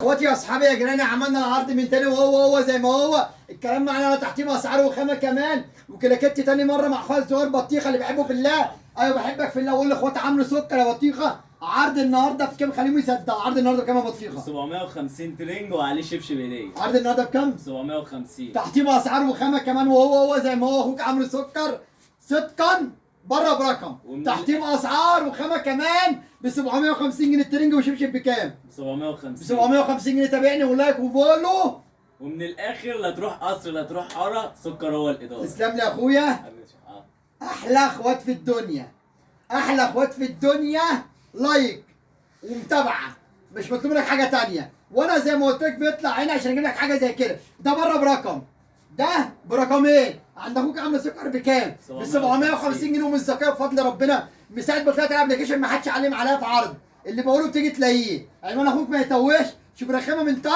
اخواتي يا اصحابي يا جيراني، عملنا العرض من تاني وهو زي ما هو الكلام معانا، تحتيه اسعار وخامه كمان وكلاكيت تاني مره مع اخويا زهور بطيخه اللي بيحبه في الله. ايوه بحبك في الله. قول لاخواتي عامله سكر يا بطيخه. عرض النهارده بكام؟ خليهم يصدقوا. عرض النهارده بكام يا بطيخه؟ 750 ترنج وعليه شبشب هديه. عرض النهارده بكام؟ 750 تحتيه اسعار وخامه كمان وهو زي ما هو. اخوك عامله سكر صدقا بره برقم. تحتيه اسعار وخامه كمان ب 750 جنيه الترنج وشبشب بكام؟ ب 750 ب 750 جنيه. تابعني ولايك وفولو. ومن الاخر لا تروح قصر لا تروح حاره، سكر هو الاداره. تسلم لي يا اخويا. احلى اخوات في الدنيا، احلى اخوات في الدنيا. لايك ومتابعه، مش مطلوب لك حاجه تانية. وانا زي ما قلت لك بيطلع هنا عشان اجيب لك حاجه زي كده. ده بره برقم، ده برقمين. عند اخوك عامل سكر بكام؟ ب 750 جنيه. ومن الزكاه بفضل ربنا من ساعه ما طلعت الابلكيشن ما حدش علم عليها في عرض. اللي بقوله بتيجي تلاقيه. عنوان اخوك ما يتوهش. شوف رخامه من تاي.